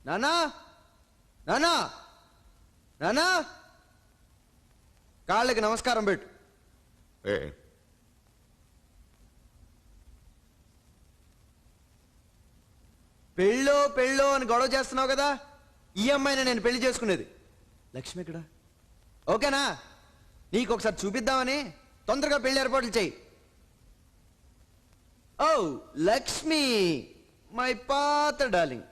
నానా నానా నానా కాళ్ళకి నమస్కారం పెట్టు. పెళ్ళో పెళ్ళో అని గొడవ చేస్తున్నావు కదా, ఈ అమ్మాయిని నేను పెళ్లి చేసుకునేది. లక్ష్మి ఎక్కడ? ఓకేనా? నీకు ఒకసారి చూపిద్దామని తొందరగా పెళ్లి ఏర్పాట్లు చెయ్యి. ఓ లక్ష్మి, మై పాత డార్లింగ్.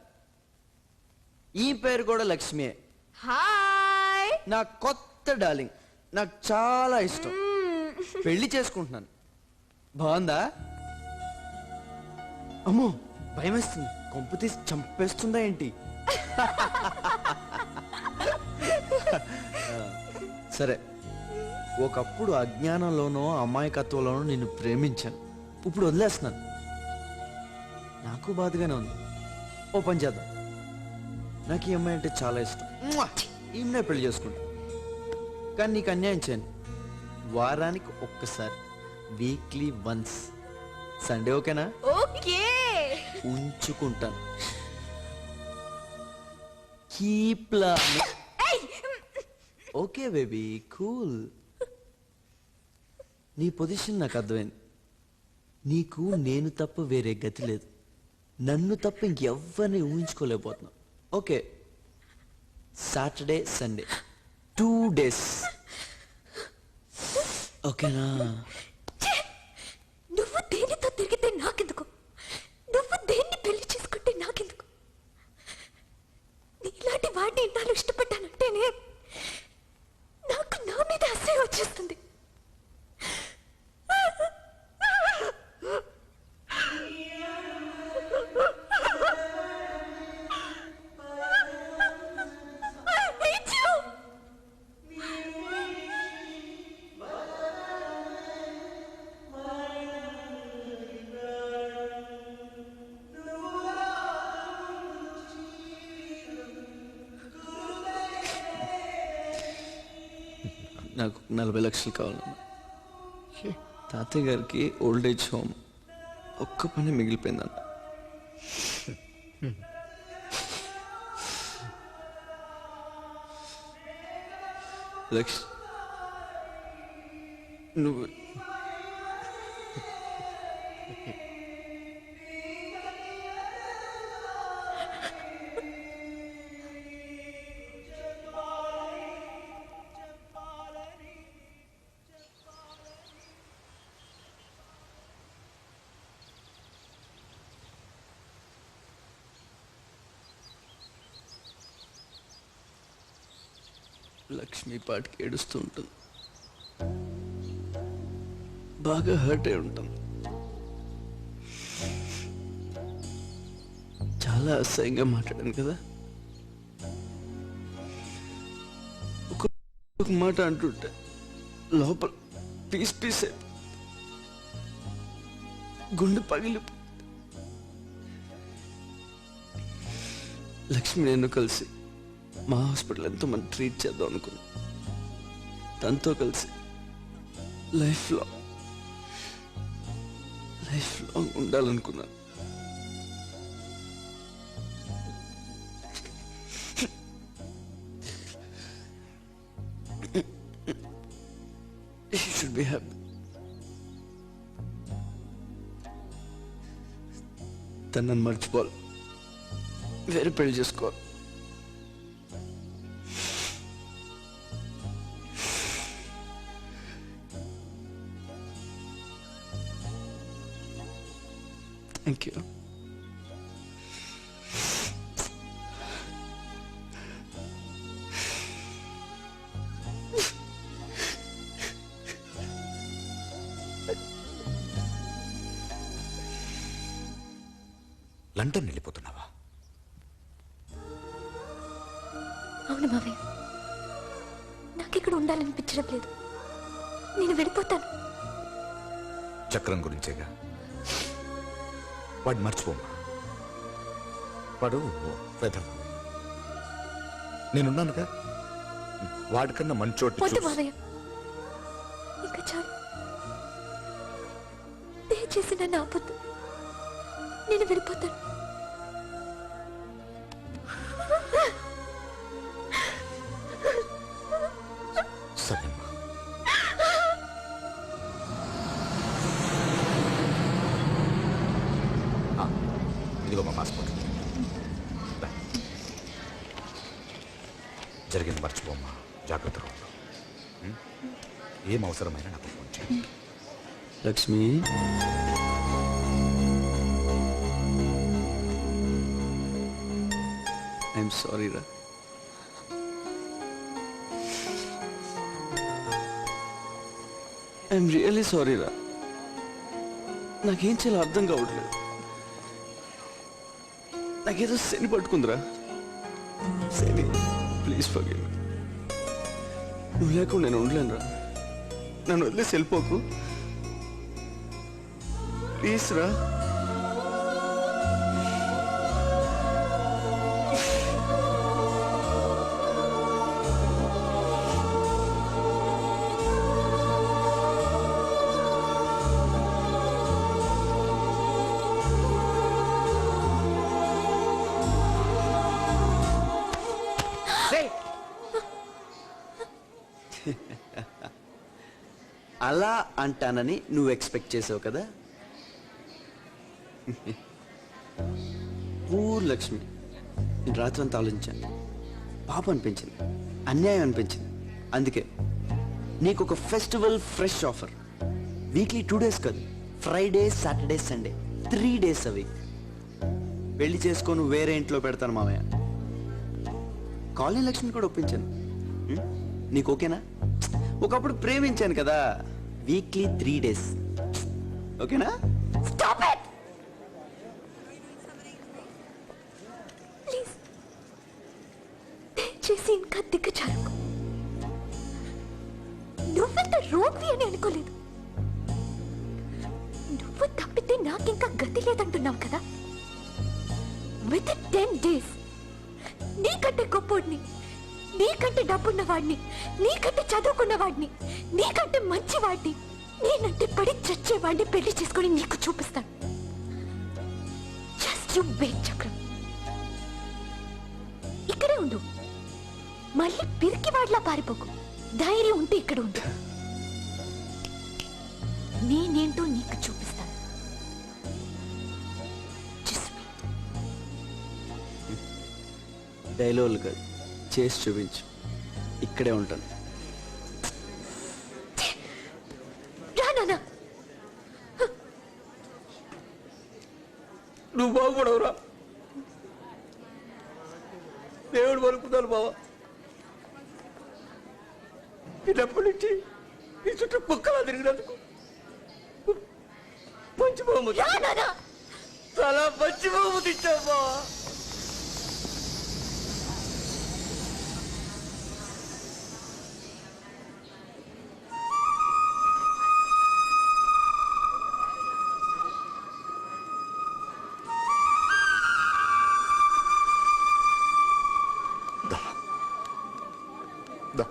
ఈ పేరు కూడా లక్ష్మియే. హాయ్, నా కొత్త డార్లింగ్, నాకు చాలా ఇష్టం. పెళ్లి చేసుకుంటున్నాను. బాగుందా? అమ్మో భయం వేస్తుంది, కొంపు తీసి చంపేస్తుందా ఏంటి? సరే, ఒకప్పుడు అజ్ఞానంలోనో అమాయకత్వంలోనో నిన్ను ప్రేమించాను, ఇప్పుడు వదిలేస్తున్నాను. నాకు బాధగానే ఉంది. ఓ పని చేద్దాం, నాకు ఈ అమ్మాయి అంటే చాలా ఇష్టం. ఈమెనే పెళ్లి చేసుకుంటా. కానీ నీకు అన్యాయం చేయను. వారానికి ఒక్కసారి, వీక్లీ వన్స్, సండే. ఓకేనా? ఓకే, ఉంచుకుంటాను. Keep love. Okay baby, cool. నీ పొజిషన్ నాకు అర్థమైంది. నీకు నేను తప్ప వేరే గతి లేదు. నన్ను తప్ప ఇంకెవ్వరిని ఊహించుకోలేకపోతున్నావు. Okay, Saturday Sunday 2 days. ఓకేనా? నువ్వు దేనితో తిరిగితే నాకెందుకు, నువ్వు దేన్ని పెళ్లి చేసుకుంటే నాకెందుకు? నీలాంటి వాడిని ఇన్నాళ్ళు ఇష్టపడ్డానంటేనే నాకు నా మీద అసహ్యం వచ్చేస్తుంది. నాకు 40 లక్షలు కావాలన్నా. తాతయ్య గారికి ఓల్డ్ ఏజ్ హోమ్ ఒక్క పని మిగిలిపోయిందంట. లక్ష నువ్వు లక్ష్మి పాటికి ఏడుస్తూ ఉంటుంది. బాగా హర్ట్ అయి ఉంటాం. చాలా అసహ్యంగా మాట్లాడాను కదా. ఒక మాట అంటుంటే లోపల పీస్ పీస్ గుండె పగిలి. లక్ష్మి నేను కలిసి మా హాస్పిటల్ ఎంతో మంది ట్రీట్ చేద్దాం అనుకున్నా. తనతో కలిసి లైఫ్ లాంగ్ ఉండాలనుకున్నాను. You should be happy. తను నన్ను మర్చిపోవాలి, వేరే పెళ్లి చేసుకోవాలి. Thank you. లండన్ వెళ్ళిపోతున్నావా? అవును మావయ్య, నాకిక్కడ ఉండాలనిపించడం లేదు. నేను వెళ్ళిపోతాను. చక్రం గురించేగా. వాడు మర్చిపోమ్మా, వాడు వెధవ. నేనున్నానుగా. వాడికన్నా మంచోటి వద్దు మావయ్య, ఇంకా చాలు. దయచేసి నన్ను ఆపొద్దు. నేను వెళ్ళిపోతాను. జరిగింది మర్చిపోమ్మా, జాగ్రత్తగా ఉండు. ఉం? ఏం అవసరమైనా నాకు ఫోన్ చేయి. లక్ష్మి, ఐఎమ్ సారీ రా. ఐఎమ్ రియల్లీ సారీ రా. నాకేం చేయాలో అర్థం కావట్లేదు. నాకేదో శని పట్టుకుందిరా. శని, ప్లీజ్ ఫర్గివ్ మీ. నువ్వు లేకుండా నేను ఉండలేనురా. నన్ను వదిలేసి వెళ్ళిపోకు ప్లీజ్ రా. అలా అంటానని నువ్వు ఎక్స్పెక్ట్ చేసావు కదా. పూర్ లక్ష్మి, నేను రాత్రంతా ఆలోచించాను. పాపం అనిపించింది, అన్యాయం అనిపించింది. అందుకే నీకు ఒక festival fresh offer. Weekly 2 days కాదు, Friday, Saturday, Sunday 3 days a week. పెళ్లి చేసుకొని వేరే ఇంట్లో పెడతాను మామయ్య. కాలనీ లక్ష్మిని కూడా ఒప్పించాను. నీకు ఓకేనా? ఒకప్పుడు ప్రేమించాను కదా. వీక్లీ 3 days, ఓకేనా? Stop it! Please. దయచేసి ఇంకా దిగజారుకు. నువ్వెంత రోగ్వి అని అనుకోలేదు. నువ్వు తప్పితే నాకింకా గతి లేదంటున్నావు కదా. విత్ 10 days నీకంటే గొప్పోడిని, నీకంటే డబ్బున్న వాడిని, నీకంటే చదువుకున్న వాడిని, నీకంటే మంచి వాడిని, నేనంటే పడి చచ్చేవాడిని పెళ్లి చేసుకొని నీకు చూపిస్తాను. జస్ట్ యు వెయిట్ చక్రం. ఇక్కడే ఉండు, మళ్ళీ పిరికి వాడిలా పారిపోకు. ధైర్యం ఉంటే ఇక్కడ ఉండు. నేనేంటో నీకు చూపిస్తాను. Just wait. డైలాగులు కాదు, చేసి చూపించు. ఇక్కడే ఉంటాను. రా నాన్న. నువ్వు బాగుపడవురా. దేవుడు పలుకుతాను బావా. చిన్నప్పటి నుంచి నీ చుట్టూ కుక్కలా తిరిగినందుకు మంచి బహుమతి, రా నాన్న. చాలా మంచి బహుమతి ఇచ్చావు బావా. దా.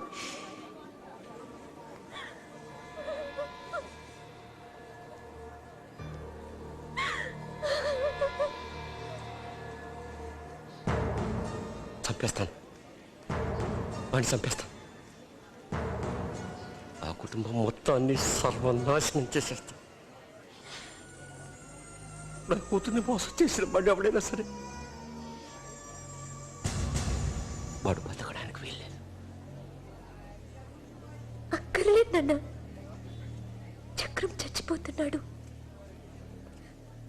చంపేస్తాను, వాడిని చంపేస్తాను. ఆ కుటుంబం మొత్తాన్ని సర్వనాశనం చేసేస్తాను. నా కూతుర్ని మోసం చేసిన వాడు ఎవడైనా సరే వాడు బతకడానికి వీల్లేదు. అక్కర్లేదు నాన్న. చక్రం చచ్చిపోతున్నాడు.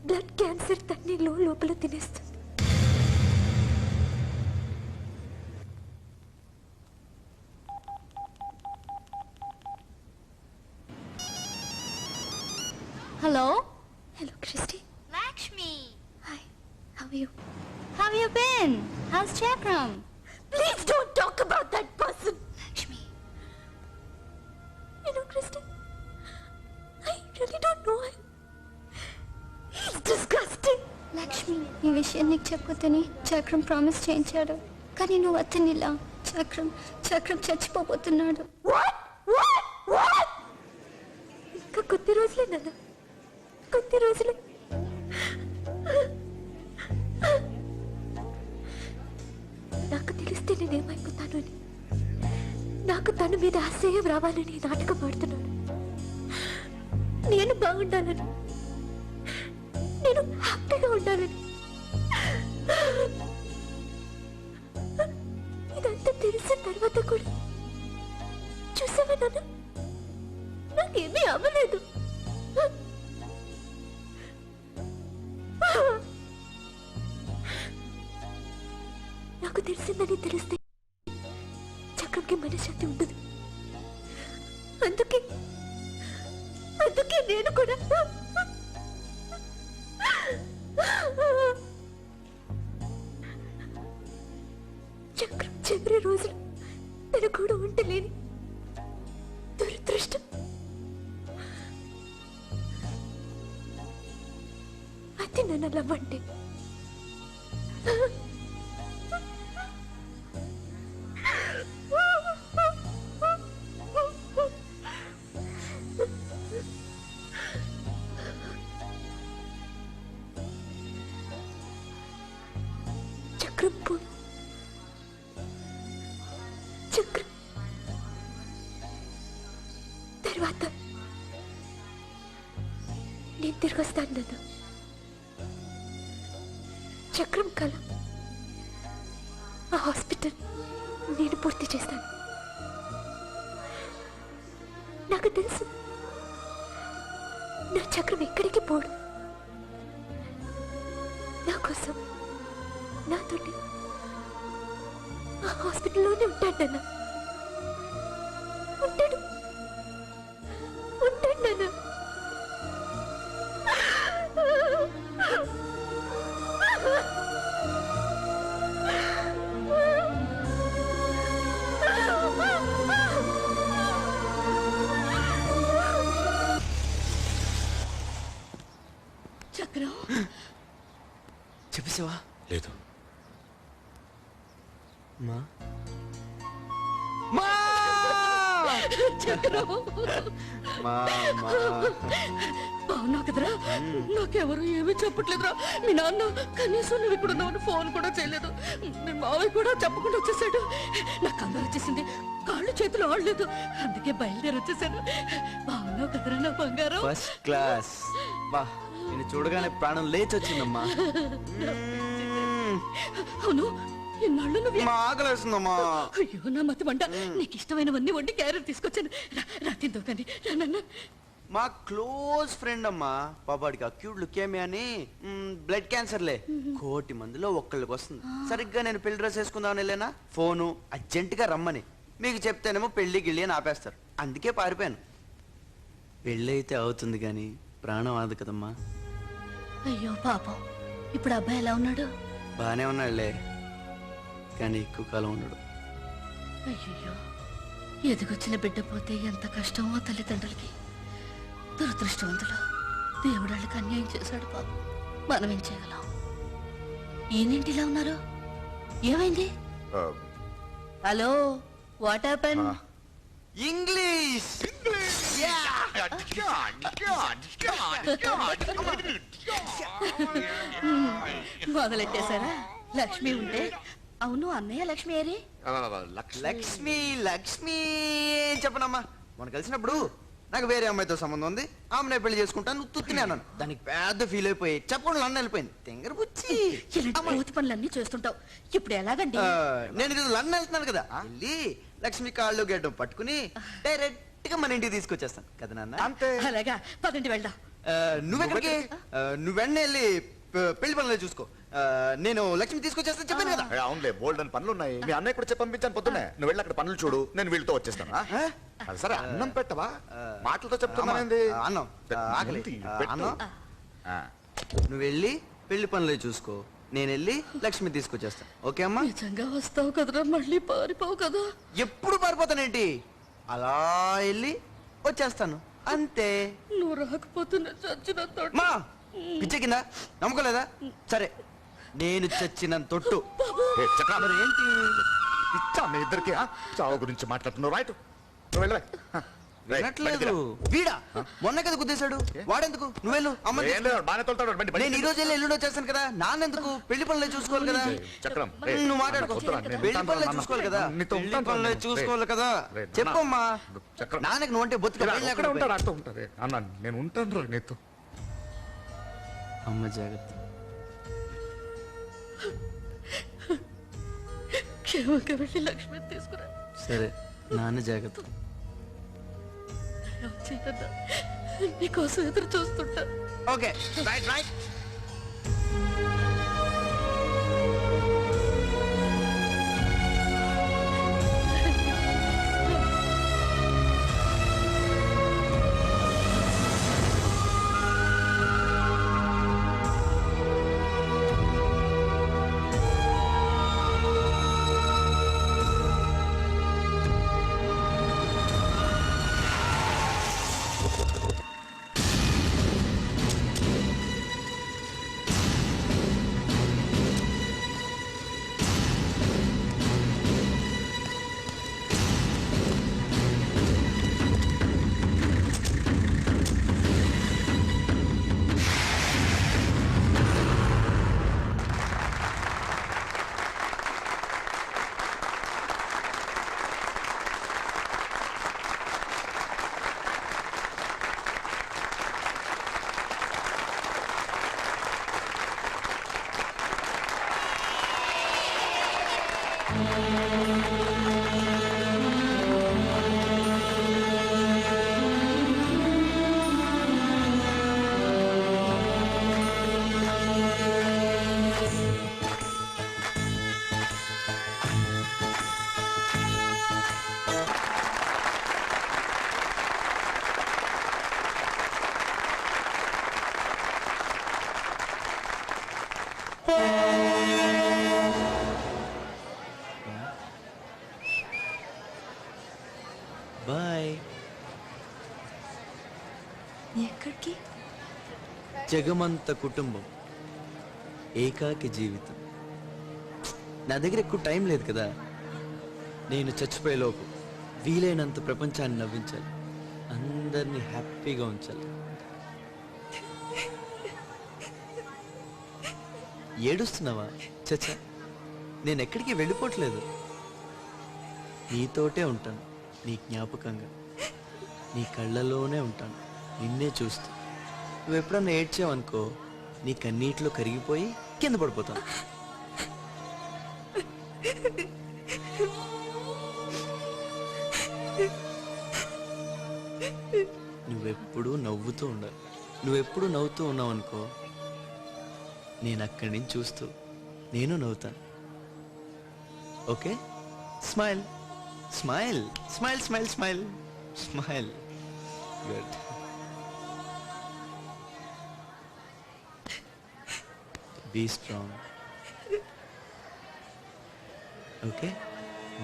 బ్లడ్ క్యాన్సర్ తన్ని లోపల తినేస్తుంది. Hello? Hello Christy. Lakshmi! Hi, how are you? How have you been? How's Chakram? Please don't talk about that person. Lakshmi. You know, Kristen, I really don't know him. He's disgusting. Lakshmi, ఈ విషయం నీకు చెప్పొద్దని చక్రం promise చేయించాడు. కానీ నువ్వు అతనిలా. చక్రం చచ్చిపోబోతున్నాడు. What? What? What? ఇంకా కొద్ది రోజులే నాన్న, కొద్ది రోజులే. నాకు తెలిస్తే నేనేమైపోతాను అని, నాకు తన మీద అసహ్యం రావాలని నాటకం ఆడుతున్నాడు. నేను బాగుండాలని, నేను హ్యాపీగా ఉండాలని. ఇదంతా తెలిసిన తర్వాత నాకు తెలిసిందని తెలిస్తే చక్రంకి మనశ్శాంతి ఉండదు. అందుకే అందుకే నేను కూడా చక్రం చివరి రోజులు తన కూడా ఉండలేని దురదృష్టం. అది నన్ను నవ్వండి. చక్రం పోయి చక్రం తర్వాత నేను తిరిగి వస్తాను నాన్న. చక్రం కల ఆ హాస్పిటల్ నేను పూర్తి చేస్తాను. నాకు తెలుసు నా చక్రం ఎక్కడికి పోడు. నా కోసం నాతో ఆ హాస్పిటల్లోనే ఉంటాడు నాన్న. ఉంటాడు ఉంటాడు నాన్న. చక్రం చెప్పేసావా? లేదు. మా మా చక్రం మా మా అవునా కదరా? నాకెవరు ఏమీ చెప్పట్లేదురా. మీ నాన్న కనీసం నువ్వు ఇక్కడ ఉన్నావు ఫోన్ కూడా చేయలేదు. మీ మావయ్య కూడా చెప్పకుండా వచ్చేసాడు. నాకు కంగారు వచ్చేసింది. కాళ్ళు చేతులు ఆడలేదు. అందుకే బయలుదేరి వచ్చేసాను. బాగున్నావు కదరా నా బంగారం? First class. బా నేను చూడగానే ప్రాణం లేచి వచ్చిందమ్మా. అవును ఇన్నాళ్ళు నువ్వు మా ఆకలి వేస్తుందమ్మా. అయ్యో నా మతి మంట. నీకు ఇష్టమైనవన్నీ వండి క్యారెట్ తీసుకొచ్చాను. రా తిందో కానీ నాన్న. మా క్లోజ్ ఫ్రెండ్ అమ్మా. పాపాడికి అక్యూట్ లుకేమియా అని బ్లడ్ క్యాన్సర్లే. 1,00,00,000 మందిలో ఒక్కళ్ళకి వస్తుంది. సరిగ్గా నేను పెళ్లి డ్రెస్ వేసుకుందామని వెళ్ళానా ఫోను అర్జెంటుగా రమ్మని. మీకు చెప్తేనేమో పెళ్లి గిళ్ళి అని ఆపేస్తారు. అందుకే పారిపోయాను. పెళ్ళి అయితే అవుతుంది కానీ ప్రాణం ఆదు కదమ్మా. అయ్యో పాపం. ఇప్పుడు అబ్బాయి ఎలా ఉన్నాడు? బాగానే ఉన్నాడులే కానీ ఎక్కువ కాలం ఉన్నాడు. అయ్యో ఎదిగొచ్చిన బిడ్డ పోతే ఎంత కష్టమో తల్లిదండ్రులకి. దురదృష్టవంతులు. దేవుడు వాళ్ళకి అన్యాయం చేశాడు పాపం. మనం ఏం చేయగలం? ఈయనేంటి ఇలా ఉన్నారు? ఏమైంది? Hello what happen? ఇంగ్లీష్ మొదలెట్టేశారా? లక్ష్మి ఉంటే అవును అన్నయ్య లక్ష్మి ఏరి? లక్ష్మి లక్ష్మి చెప్పనమ్మా. మొన్న కలిసినప్పుడు నాకు వేరే అమ్మాయితో సంబంధం ఉంది, ఆమెనే పెళ్లి చేసుకుంటాను నువ్వు తుత్తినే అన్నాను. దానికి పెద్ద ఫీల్ అయిపోయి చెప్పకుండా నన్ను వెళ్ళిపోయింది. తెంగర పుచ్చి ఇలాంటి కోతి పనులన్నీ చేస్తుంటావు. ఇప్పుడు ఎలాగండి? నేను ఇది లండన్ వెళ్తున్నాను కదా, వెళ్ళి లక్ష్మి కాళ్ళు గడ్డం పట్టుకుని డైరెక్ట్ గా మన ఇంటికి తీసుకొచ్చేస్తాను కదా నాన్న. అంతే. అలాగా పదండి వెళ్దాం. నువ్వెక్కడికి? నువ్వు వెంటనే వెళ్ళి పెళ్లి పనులు చూసుకో. నేను లక్ష్మి తీసుకొచ్చేస్తాను చెప్పాను కదా. అవునులే బోల్డ్ అని పనులు ఉన్నాయి. మీ అన్నయ్య కూడా చెప్పి పంపించాను పొద్దున్నే. నువ్వు వెళ్ళి అక్కడ పనులు చూడు, నేను వీళ్ళతో వచ్చేస్తాను. అది సరే అన్నం పెట్టవా? మాటలతో చెప్తున్నానండి. అన్నం ఆకలి. పెట్టు. అన్నం నువ్వు వెళ్ళి పెళ్లి పనులు చూసుకో, నేను వెళ్ళి లక్ష్మి తీసుకొచ్చేస్తాను. ఓకే అమ్మా? నిజంగా వస్తావు కదరా? మళ్ళీ పారిపోవు కదా? ఎప్పుడు పారిపోతానేంటి? అలా వెళ్ళి వచ్చేస్తాను అంతే. నువ్వు రాకపోతున్నా చచ్చిన మా పిచ్చ కింద నమ్మకలేదా? సరే నేను చచ్చిన తొట్టు. ఏ, చక్రం. మరి ఏంటి? ఇచ్చా మీ ఇద్దరికి చావు గురించి మాట్లాడుతున్నావు. రైట్ నువ్వు వెళ్ళవే. వినట్లేదు. వీడా మొన్న కదా గుద్దేశాడు. వాడెందుకు? నువ్వెళ్ళు అమ్మ. బాగానే తోలుతాడు. నేను ఈ రోజు వెళ్ళి ఎల్లుండి వచ్చేస్తాను కదా. నాన్నెందుకు? పెళ్లి పనులే చూసుకోవాలి కదా. చక్రం నువ్వు మాట్లాడుకో. పెళ్లి పనులే చూసుకోవాలి కదా. పెళ్లి పనులే చూసుకోవాలి కదా. చెప్పమ్మా. నాన్నకి నువ్వు అంటే బొత్తుగా ఉంటాడు అర్థం ఉంటుంది అన్న. నేను ఉంటాను రా నీతో. అమ్మ జాగ్రత్త. క్షేమంగా వెళ్ళి లక్ష్మి తీసుకురా. సరే నాన్న జాగ్రత్త. వచ్చేయన్నా. నీకోసం ఎదురు చూస్తుంటా. Okay right right. బాయ్. ఎక్కడికి? జగమంత కుటుంబం, ఏకాకి జీవితం. నా దగ్గర ఎక్కువ టైం లేదు కదా. నేను చచ్చిపోయేలోపు వీలైనంత ప్రపంచాన్ని నవ్వించాలి, అందరినీ హ్యాపీగా ఉంచాలి. ఏడుస్తున్నావా? చచ్చా, నేను ఎక్కడికి వెళ్ళిపోవట్లేదు. నీతోటే ఉంటాను, నీ జ్ఞాపకంగా, నీ కళ్ళలోనే ఉంటాను, నిన్నే చూస్తూ. నువ్వు ఎప్పుడన్నా ఏడ్చావనుకో, నీ కన్నీటిలో కరిగిపోయి కింద పడిపోతాను. నువ్వెప్పుడూ నవ్వుతూ ఉండాలి. నువ్వెప్పుడు నవ్వుతూ ఉన్నావు అనుకో, నేను అక్కడి నుంచి చూస్తూ నేను నవ్వుతాను. Okay? Smile smile smile smile smile smile. Good. Be strong. Okay,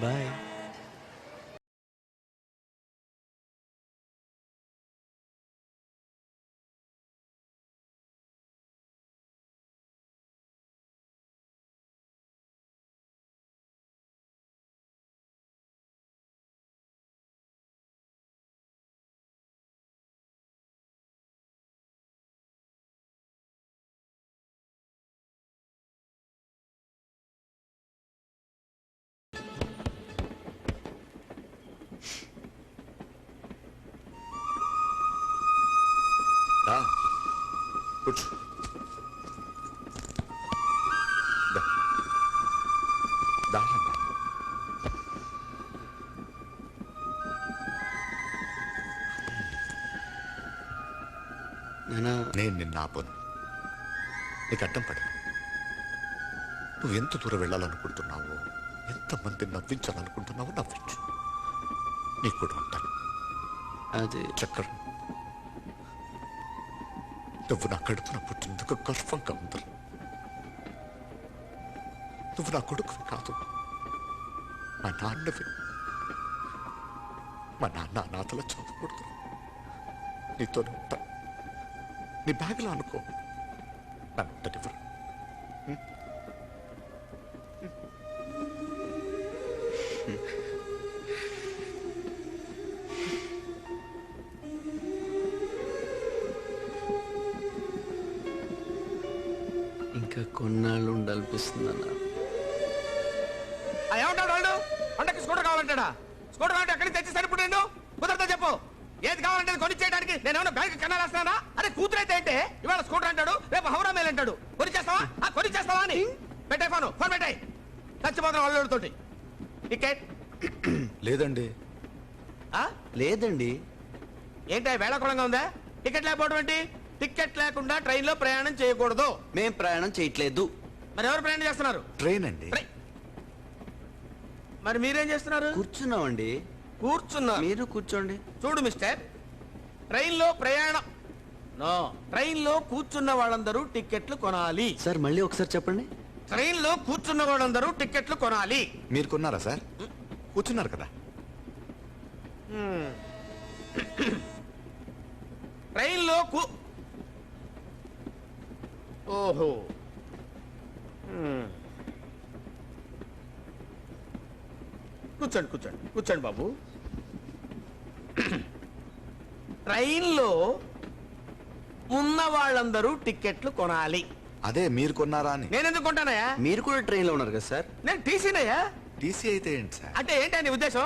bye. దా, కూర్చో. దా. దా అమ్మా. నానా, నేను నిన్న ఆపను, నీకు అడ్డం పడను. నువ్వు ఎంత దూరం వెళ్ళాలనుకుంటున్నావో, ఎంతమందిని నవ్వించాలనుకుంటున్నావో నవ్వించు. నీకు కూడా ఉంటాను. అది చక్రం, నువ్వు నా కడుపున పుట్టినందుకు గర్వంగా ఉంది. నువ్వు నా కొడుకువి కాదు, మా నాన్నవి. మా నాన్న అనాథలో చదవకూడదు. నీతోనే ఉంటా. నీ బ్యాగ్లో అనుకో, నన్ను ఉండనివ్వరు. ఇంకా కొన్నాళ్ళు ఉండాలనిపిస్తుంది అన్న. ఏమంటాడు వాడు? వంటకి స్కూటర్ కావాలంటాడా? స్కూటర్ కావాలంటే ఎక్కడికి తెచ్చి సరిపడు. కుదరదా చెప్పు. ఏది కావాలంటే కొనిచ్చేయడానికి నేనేమన్నా బ్యాంక్ కన్నాలేస్తానా? అరే కూతురైతే ఏంటే, ఇవాళ స్కూటర్ అంటాడు, రేపు హౌరా మేల్ అంటాడు. కొనిచ్చేస్తావా? కొనిచ్చేస్తావా అని పెట్టే ఫోన్ పెట్టాయి. చచ్చిపోతున్నా వాళ్ళతోటి. టికెట్ లేదండి. లేదండి. ఏంటి వేళాకుళంగా ఉందా? టికెట్ లేకపోవడం ఏంటి? టికెట్ లేకుండా ట్రైన్ లో ప్రయాణం చేయకూడదు. మేం ప్రయాణం చేయట్లేదు. మరి ఎవరు ప్రయాణం చేస్తున్నారు? ట్రైన్ అండి. మరి మీరేం చేస్తున్నారు? కూర్చున్నామండి. కూర్చున్నారు. మీరు కూర్చోండి. చూడు మిస్టర్, ట్రైన్ లో ప్రయాణం నో, ట్రైన్ లో కూర్చున్న వాళ్ళందరూ టికెట్లు కొనాలి. సార్ మళ్ళీ ఒకసారి చెప్పండి. ట్రైన్ లో కూర్చున్న వాళ్ళందరూ టికెట్లు కొనాలి. మీరు కొన్నారా సార్? కూర్చున్నారు కదా. ట్రైన్ లో ఓహో, కూర్చోండి కూర్చోండి కూర్చోండి బాబు. ట్రైన్లో ఉన్న వాళ్ళందరూ టికెట్లు కొనాలి. అదే మీరు కొన్నారా అని. నేను ఎందుకు కొంటానయ్యా? మీరు కూడా ట్రైన్ లో ఉన్నారు కదా సార్? నేను టీసీనయ్యా. టీసీ అయితే ఏంటి సార్? అంటే ఏంటి నీ ఉద్దేశం?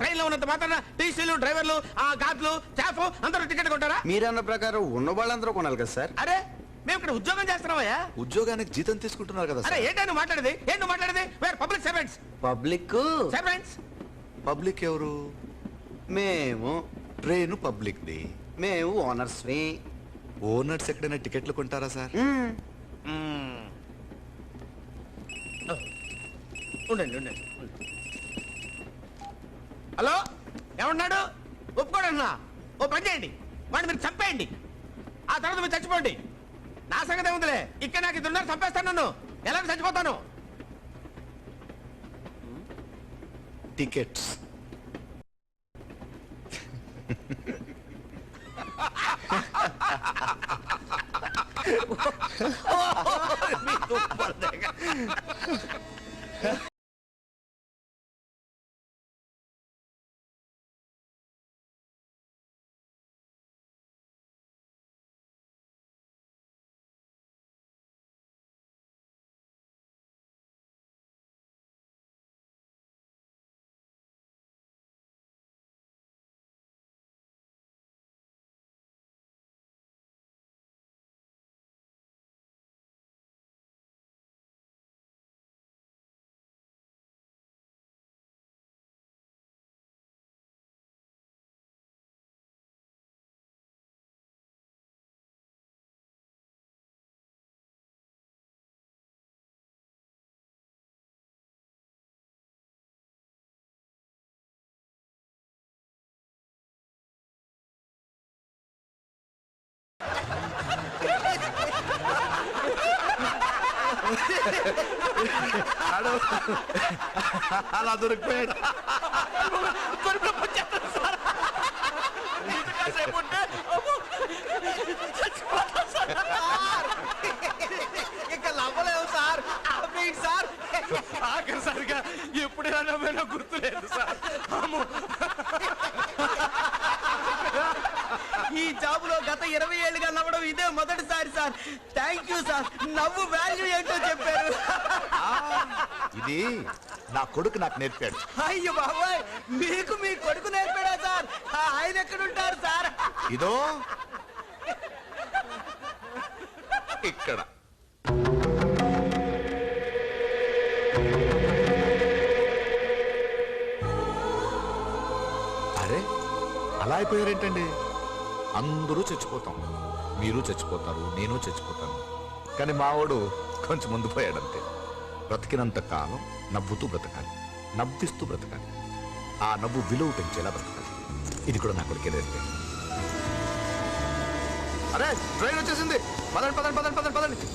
ట్రైన్ లో ఉన్నంత మాత్రాన టీసీలు, డ్రైవర్లు, గార్డులు, స్టాఫ్ అందరూ టికెట్ కొంటారా? మీరన్న ప్రకారం ఉన్న వాళ్ళందరూ కొనాలి కదా సార్? అరే మేము ఇక్కడ ఉద్యోగం చేస్తున్నామయ్యా. ఉద్యోగానికి జీతం తీసుకుంటున్నారు కదా అరే సార్. ఏంటో నువ్వు మాట్లాడేది? ఏం నువ్వు మాట్లాడేది? Wear public servants. Public servants. Public ఎవరు? మేము ట్రైన్ పబ్లిక్ ది. మేము ఓనర్స్వి. ఓనర్స్ ఎక్కడైనా టికెట్లు కొంటారా సార్? ఉండండి ఉండండి. హలో, ఏమన్నాడు? ఒప్పుకోడన్నా. ఓ పని చేయండి, వాడిని మీరు చంపేయండి, ఆ తర్వాత మీరు చచ్చిపోండి. నా సంగతి ఏముందిలే, ఇక్కడ నాకు ఇద్దరున్నారు, చంపేస్తాను నన్ను, ఎలాగో చచ్చిపోతాను. టికెట్స్. అలా దొరికిపోయాడు. ఇంకా నవ్వలేవు సార్, సార్ ఆఖరిసారిగా ఎప్పుడైనా నవ్వేనా గుర్తులేదు సార్. ఈ జాబులో గత 20 ఏళ్ళుగా నవ్వడం ఇదే మొదటిసారి సార్. థ్యాంక్ యూ సార్, నవ్వు వాల్యూ ఏంటో చెప్పారు. ఇది నా కొడుకు నాకు నేర్పాడు. అయ్యో బాబాయ్, మీకు మీ కొడుకు నేర్పాడా సార్? ఆయన ఎక్కడుంటారు సార్? ఇదో ఇక్కడ. అరే, అలా అయిపోయారేంటండి? అందరూ చచ్చిపోతాం, మీరు చచ్చిపోతారు, నేను చచ్చిపోతాను, కానీ మావాడు కొంచెం ముందు పోయాడంతే. బ్రతికినంత కాలం నవ్వుతూ బ్రతకాలి, నవ్విస్తూ బ్రతకాలి, ఆ నవ్వు విలువ పెంచేలా బ్రతకాలి. ఇది కూడా నా కొడుకే నేర్పాడు. అరే, ట్రైన్ వచ్చేసింది, పదండి పదండి పదండి పదండి పదండి.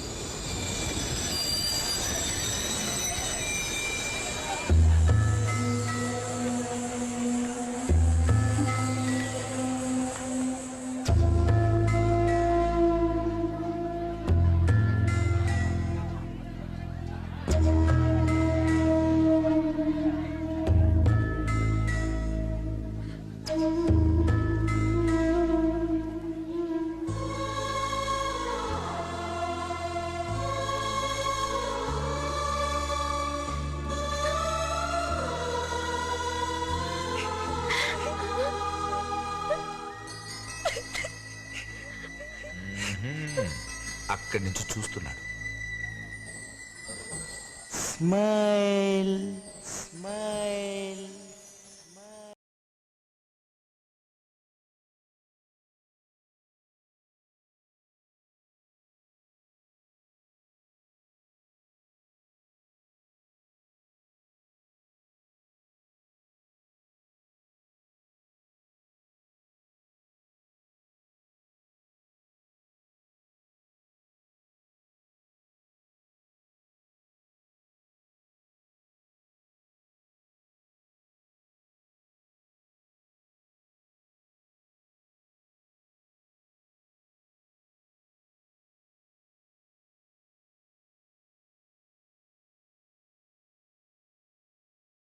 అక్కడి నుంచి చూస్తున్నాడు. Smile smile